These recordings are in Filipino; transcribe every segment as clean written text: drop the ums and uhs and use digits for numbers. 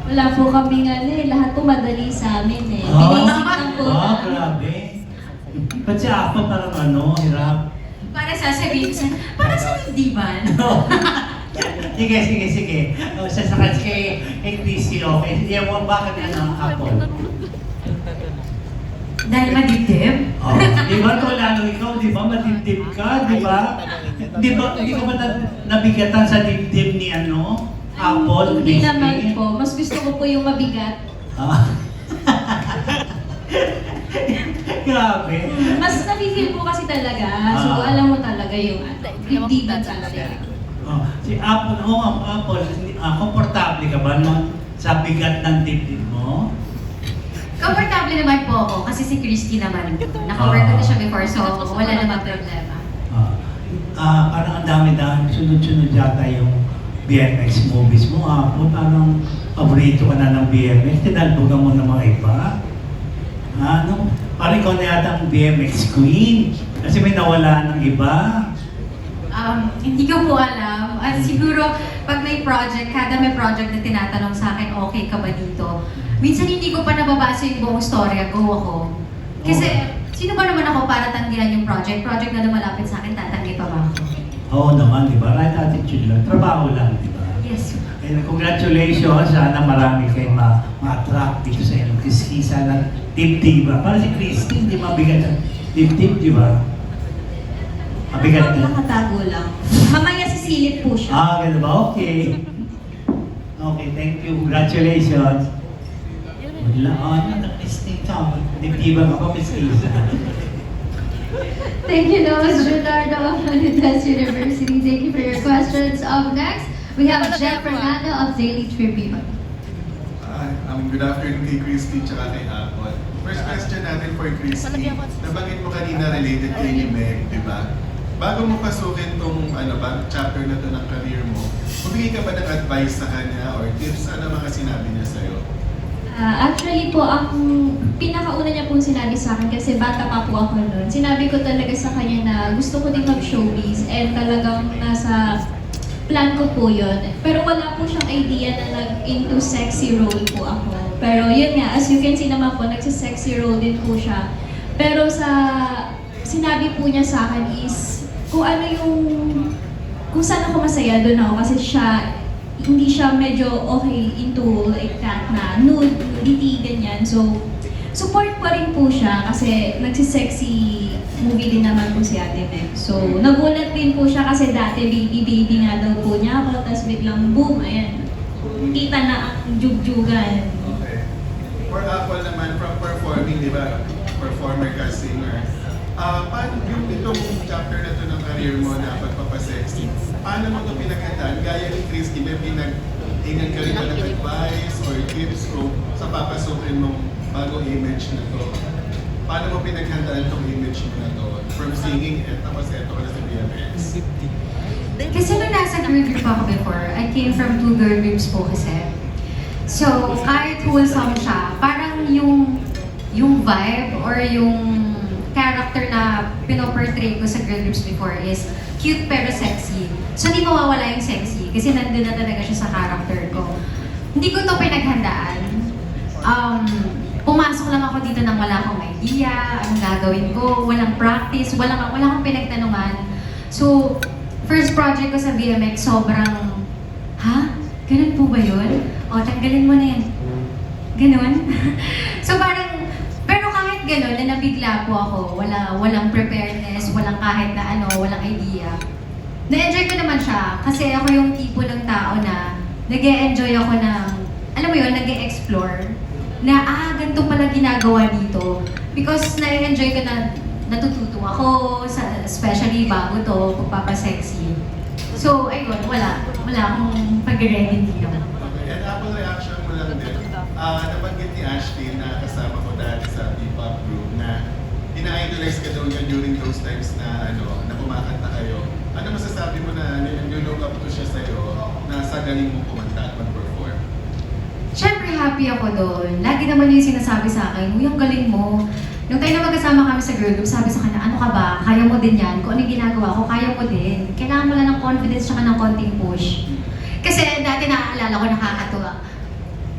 Wala po kaming ano eh, lahat po madali sa amin eh. Basic lang po. Grabe. Ba't si Apple parang ano, hirap? Para sasabihin ko para sa dindiban. Sige. Sasakas kay Christy, okay? Hindi mo bakit ano, Apple? Dahil madibdib? Oh, di ba to lalo ikaw, di ba? Madibdib ka, di ba? Di ba, hindi ka ba nabigatan sa dibdib ni ano? Apple, Hindi Christy? naman po. Mas gusto ko po yung mabigat. Ah. Grabe. Mas nafe-feel po kasi talaga. So alam mo talaga yung dibdiban talaga. Oh, si Apple, Apple, komportable ka ba no, sa bigat ng dibdib mo? Komportable naman po ako kasi si Christy naman. Naka-work ko na siya before so wala naman problema. Parang ang dami-dami, sunod-sunod yata yung BMX movies mo. Parang paborito ka na ng BMX, tinalbogan mo ng mga iba. Ano? Parang ikaw na yata ang BMX queen. Kasi may nawala ng iba. Hindi ko po alam. At siguro, pag may project, kada may project na tinatanong sa akin, okay ka ba dito? Minsan hindi ko pa nababasa yung buong storya, go ako. Kasi, sino ba naman ako para tanggihan yung project? Project na lumalapit sa akin, tatanggi pa ba ako? Oo naman, di ba? Right attitude lang. Trabaho lang, di ba? Yes. And congratulations. Sana marami kayo ma-attract dito sa inyong kiskisa ng dibdib. Para si Christine, di mabigat ang dibdib, di ba? Mabigat na. Nakatago lang. Mamaya sisilip po siya. Ganun ba? Okay. Okay, thank you. Congratulations. Wala, Christine, dibdiban ka pa, Miss Lisa. Thank you, Noah Junardo of Manitas University. Thank you for your questions. Up next, we have Jeff Fernando of Daily Tribune. Good afternoon kay Christy tsaka kay Apple. First question natin for Christy. Nabanggit mo kanina related kay Meg, di ba? Bago mo pasukin tong chapter na to ng career mo, magbigay ka ba ng advice sa kanya or tips? Ano mga sinabi niya sa'yo? Actually po, ang pinakauna niya pong sinabi sa akin kasi bata pa po ako noon. Sinabi ko talaga sa kanya na gusto ko din mag-showbiz and talagang nasa plan ko po yun. Pero wala po siyang idea na nag-into sexy role po ako. Pero yun nga, as you can see naman po, nagsisexy role din po siya. Pero sa sinabi po niya sa akin is kung ano yung, kung saan ako masaya doon ako kasi hindi siya medyo okay into like that na nudity, ganyan. So, support pa rin po siya kasi nagsisexy movie din naman po si Ate Meg. So, nagulat din po siya kasi dati baby nga daw po niya ako, tapos biglang boom, ayan. Kita na ang jugjugan. Okay. For Apple naman, from performing, di ba? Performer ka, singer. Paano yung itong chapter na to ng career mo na pagpapasexy, paano mo ito pinaghandaan? Gaya ni Christy, may pinag-ingan ka rin ba ng advice or tips o sa papasukin mong bagong image na to? Paano mo pinaghandaan itong image mo na to? From singing, tapos eto ka na sa BMX. Kasi nung nasa girl group ako before, I came from 2 girl groups po kasi. So, kahit wholesome siya, parang yung vibe or yung character na pinoportray ko sa girl groups before is cute pero sexy. So, hindi mawawala yung sexy kasi nandun na talaga siya sa character ko. Hindi ko to pinaghandaan. Pumasok lang ako dito nang wala akong idea, anong gagawin ko, walang practice, wala akong pinagtanungan. So, first project ko sa BMX, sobrang, ganun po ba yun? O, tanggalin mo na yan. Ganun? So, parang, pero kahit ganun, na nabigla po ako, walang preparedness, walang kahit na walang idea. Na-enjoy ko naman siya, kasi ako yung tipo ng tao na nag-e-enjoy ako ng, alam mo yun, nag-e-explore, na ganito pala ginagawa dito. Because na-enjoy ko na natututo ako, especially bago to, pagpapasexy. So, ayun, wala akong pag-ready dito. Okay, and Apple reaction mo lang din. Nabanggit ni Ashley na kasama ko dati sa P-pop group na ina-idolize ka daw niya during those times na na kumakanta kayo. Ano masasabi mo na nilook up to siya sa'yo na sa galing mo kumanta at mag-perform? Siyempre happy ako doon. Lagi naman yung sinasabi sa akin, yung galing mo. Nung tayo na magkasama kami sa girl group, sabi sa kanya, ano ka ba? Kaya mo din yan. Kung ano yung ginagawa ko, kaya mo din. Kailangan mo lang ng confidence tsaka ng konting push. Kasi dati naaalala ko nakakatuwa.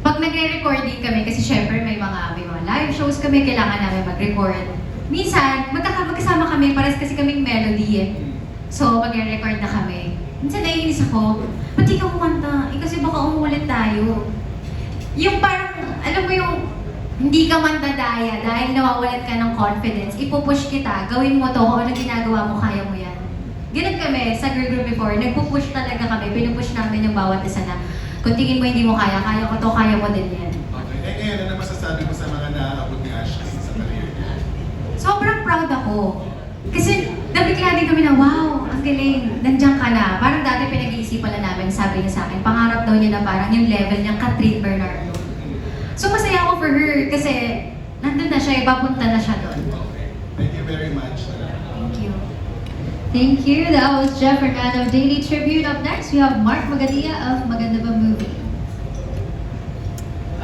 Pag nagre-recording kami kasi syempre may mga live shows kami, kailangan namin mag-record. Minsan, magkasama kami, pares kasi kaming melody eh. So, magre-record na kami. Minsan naiinis ako, ba't di ka kumanta? Eh kasi baka umulit tayo. Yung parang, alam mo yung, hindi ka man dadaya dahil nawawalan ka ng confidence, ipupush kita, gawin mo to, kung ano ginagawa mo, kaya mo yan. Ganun kami sa girl group before, nagpupush talaga kami, pinupush namin yung bawat isa na, kung tingin mo hindi mo kaya ko to, kaya mo din yan. Okay. Eh ngayon, ano masasabi mo sa mga naaabot ni Ashley sa career niya? Sobrang proud ako. Kasi nabigla din kami na, wow, ang galing, nandiyan ka na. Parang dati pinag-iisipan na namin, sabi niya sa akin, pangarap daw niya na parang yung level niyang Catherine Bernardo. So masaya ako for her kasi nandun na siya, ipapunta na siya doon. Okay. Thank you very much. Thank you. Thank you. That was Jeff Fernando of Daily Tribute. Up next, we have Mark Magadia of Maganda Ba Movie.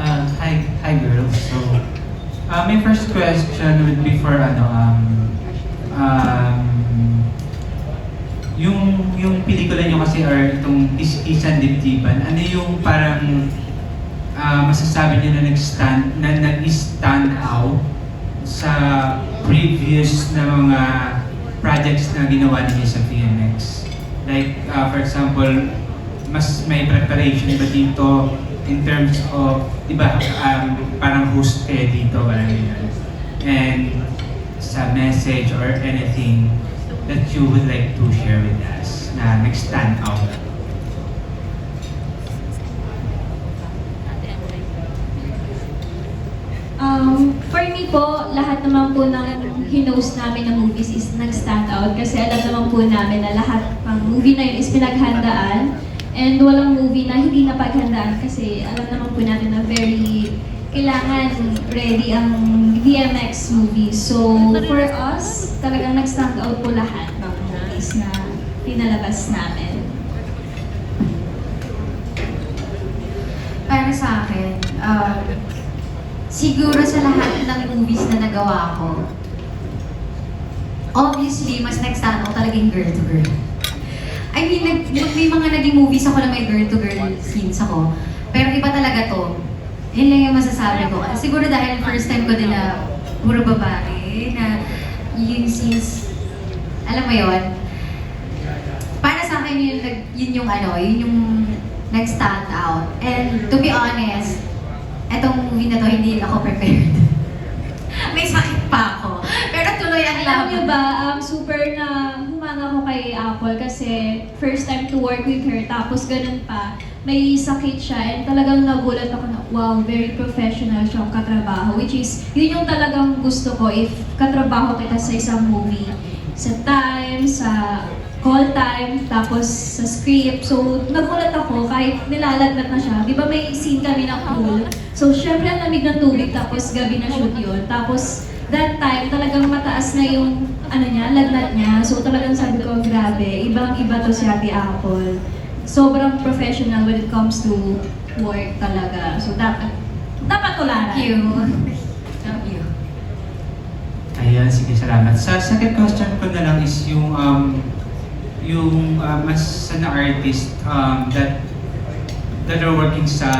Hi girls. So, my first question would be for yung pelikula nyo kasi or itong Isan Dibdiban, ano yung parang masasabi niyo na nag-stand out sa previous na mga projects na ginawa niyo sa VMX? Like, for example, mas may preparation ba dito in terms of, di ba, parang host kayo dito, parang yun. And sa message or anything that you would like to share with us na nag-stand out? For me po, lahat naman po ng hinost namin na movies is nag-stand out kasi alam naman po namin na lahat ng movie na yun is pinaghandaan and walang movie na hindi napaghandaan kasi alam naman po natin na very kailangan ready ang VMX movie. So, for us, talagang nag-stand out po lahat ng movies na pinalabas namin. Para sa akin, siguro sa lahat ng movies na nagawa ko, obviously, mas nag-stand out talagang girl-to-girl. I mean, may mga naging movies ako na may girl-to-girl scenes ako. Pero iba talaga to. Yun lang yung masasabi ko. Siguro dahil first time ko din na puro babae, na yung scenes, alam mo yon. Para sa akin, yun yung nag-stand out. And to be honest, etong movie na to, hindi ako prepared. May sakit pa ako. Pero tuloy ang Alam niyo laban. ba, super na humanga ko kay Apple kasi first time to work with her, tapos ganun pa, may sakit siya and talagang nagulat ako na, wow, very professional siyang katrabaho. Which is, yun yung talagang gusto ko if katrabaho kita sa isang movie. Sa time, sa call time, tapos sa script. So, nagulat ako kahit nilalagnat na siya. Di ba may scene kami ng pool? So, syempre ang lamig ng tubig, tapos gabi na shoot yun. Tapos, that time, talagang mataas na yung, lagnat niya. So, talagang sabi ko, grabe, ibang-iba to si Ate Apple. Sobrang professional when it comes to work talaga. So, dapat tularan. Thank you. Thank you. Ayan, sige, salamat. Sa second question ko na lang is yung mas na artist that are working sa